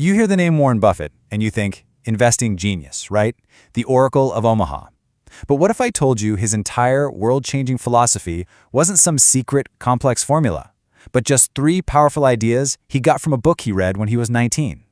You hear the name Warren Buffett, and you think, investing genius, right? The Oracle of Omaha. But what if I told you his entire world-changing philosophy wasn't some secret, complex formula, but just 3 powerful ideas he got from a book he read when he was 19?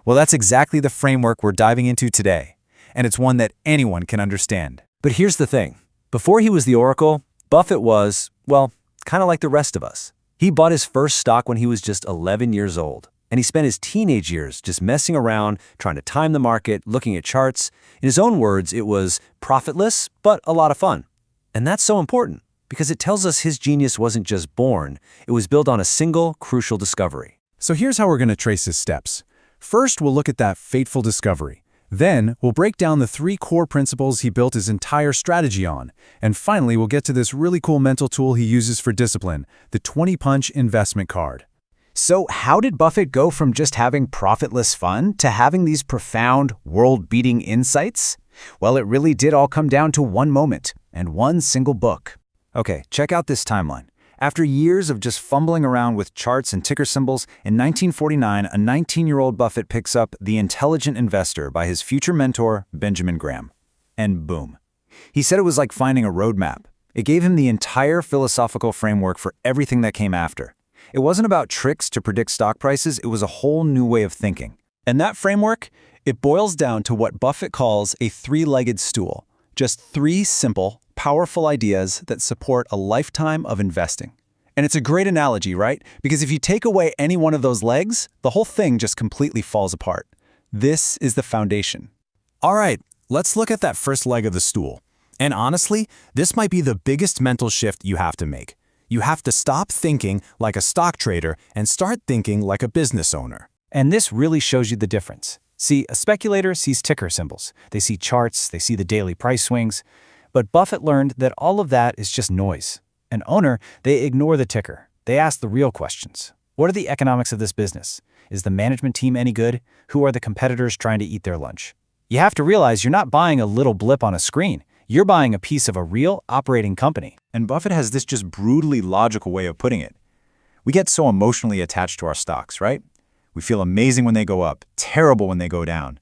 Well, that's exactly the framework we're diving into today, and it's one that anyone can understand. But here's the thing. Before he was the Oracle, Buffett was, well, kind of like the rest of us. He bought his first stock when he was just 11 years old. And he spent his teenage years just messing around, trying to time the market, looking at charts. In his own words, it was profitless, but a lot of fun. And that's so important, because it tells us his genius wasn't just born, it was built on a single, crucial discovery. So here's how we're going to trace his steps. First, we'll look at that fateful discovery. Then, we'll break down the 3 core principles he built his entire strategy on. And finally, we'll get to this really cool mental tool he uses for discipline, the 20-punch investment card. So how did Buffett go from just having profitless fun to having these profound, world-beating insights? Well, it really did all come down to one moment and one single book. Okay, check out this timeline. After years of just fumbling around with charts and ticker symbols, in 1949, a 19-year-old Buffett picks up The Intelligent Investor by his future mentor, Benjamin Graham. And boom. He said it was like finding a roadmap. It gave him the entire philosophical framework for everything that came after. It wasn't about tricks to predict stock prices, it was a whole new way of thinking. And that framework, it boils down to what Buffett calls a 3-legged stool. Just 3 simple, powerful ideas that support a lifetime of investing. And it's a great analogy, right? Because if you take away any one of those legs, the whole thing just completely falls apart. This is the foundation. All right, let's look at that first leg of the stool. And honestly, this might be the biggest mental shift you have to make. You have to stop thinking like a stock trader and start thinking like a business owner. And this really shows you the difference. See, a speculator sees ticker symbols. They see charts, they see the daily price swings. But Buffett learned that all of that is just noise. An owner, they ignore the ticker. They ask the real questions. What are the economics of this business? Is the management team any good? Who are the competitors trying to eat their lunch? You have to realize you're not buying a little blip on a screen. You're buying a piece of a real operating company. And Buffett has this just brutally logical way of putting it. We get so emotionally attached to our stocks, right? We feel amazing when they go up, terrible when they go down.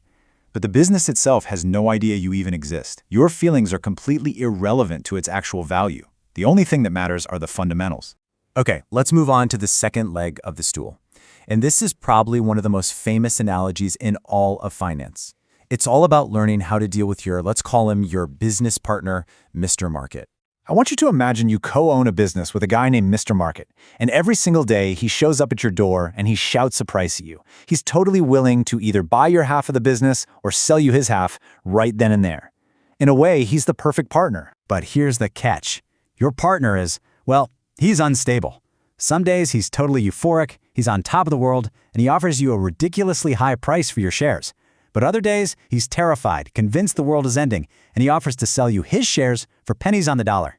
But the business itself has no idea you even exist. Your feelings are completely irrelevant to its actual value. The only thing that matters are the fundamentals. Okay, let's move on to the second leg of the stool. And this is probably one of the most famous analogies in all of finance. It's all about learning how to deal with your, let's call him your business partner, Mr. Market. I want you to imagine you co-own a business with a guy named Mr. Market, and every single day he shows up at your door and he shouts a price at you. He's totally willing to either buy your half of the business or sell you his half right then and there. In a way, he's the perfect partner. But here's the catch. Your partner is, well, he's unstable. Some days he's totally euphoric, he's on top of the world, and he offers you a ridiculously high price for your shares. But other days, he's terrified, convinced the world is ending, and he offers to sell you his shares for pennies on the dollar.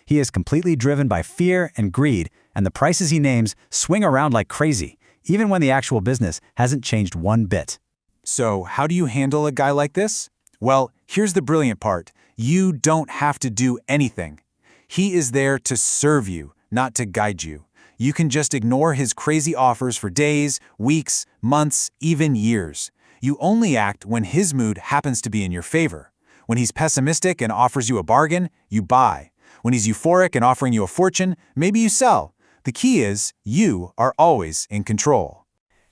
He is completely driven by fear and greed, and the prices he names swing around like crazy, even when the actual business hasn't changed one bit. So how do you handle a guy like this? Well, here's the brilliant part. You don't have to do anything. He is there to serve you, not to guide you. You can just ignore his crazy offers for days, weeks, months, even years. You only act when his mood happens to be in your favor. When he's pessimistic and offers you a bargain, you buy. When he's euphoric and offering you a fortune, maybe you sell. The key is, you are always in control.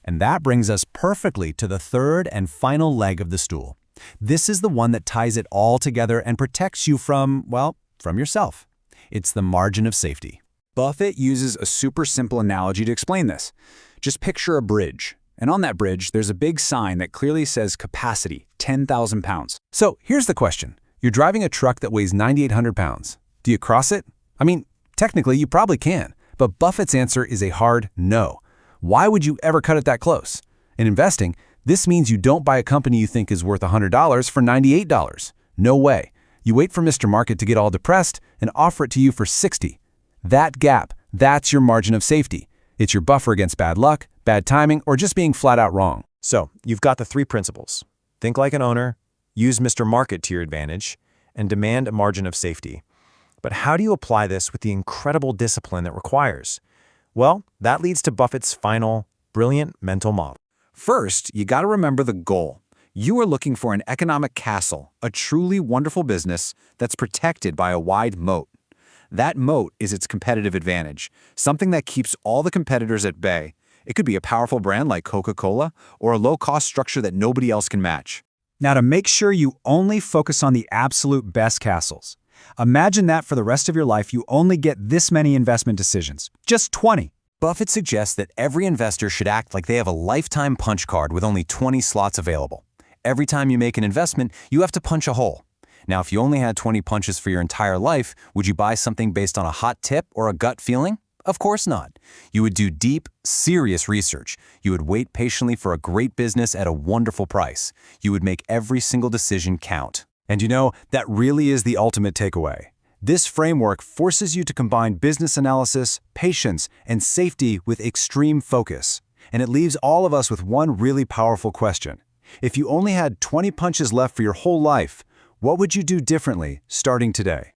And that brings us perfectly to the third and final leg of the stool. This is the one that ties it all together and protects you from, well, from yourself. It's the margin of safety. Buffett uses a super simple analogy to explain this. Just picture a bridge. And on that bridge, there's a big sign that clearly says capacity, 10,000 pounds. So here's the question. You're driving a truck that weighs 9,800 pounds. Do you cross it? I mean, technically you probably can, but Buffett's answer is a hard no. Why would you ever cut it that close? In investing, this means you don't buy a company you think is worth $100 for $98. No way. You wait for Mr. Market to get all depressed and offer it to you for $60. That gap, that's your margin of safety. It's your buffer against bad luck, bad timing, or just being flat out wrong. So, you've got the 3 principles. Think like an owner, use Mr. Market to your advantage, and demand a margin of safety. But how do you apply this with the incredible discipline it requires? Well, that leads to Buffett's final, brilliant mental model. First, you got to remember the goal. You are looking for an economic castle, a truly wonderful business that's protected by a wide moat. That moat is its competitive advantage, something that keeps all the competitors at bay. It could be a powerful brand like Coca-Cola or a low-cost structure that nobody else can match. Now, to make sure you only focus on the absolute best castles, imagine that for the rest of your life you only get this many investment decisions, just 20. Buffett suggests that every investor should act like they have a lifetime punch card with only 20 slots available. Every time you make an investment, you have to punch a hole. Now, if you only had 20 punches for your entire life, would you buy something based on a hot tip or a gut feeling? Of course not. You would do deep, serious research. You would wait patiently for a great business at a wonderful price. You would make every single decision count. And you know, that really is the ultimate takeaway. This framework forces you to combine business analysis, patience, and safety with extreme focus. And it leaves all of us with one really powerful question. If you only had 20 punches left for your whole life, what would you do differently starting today?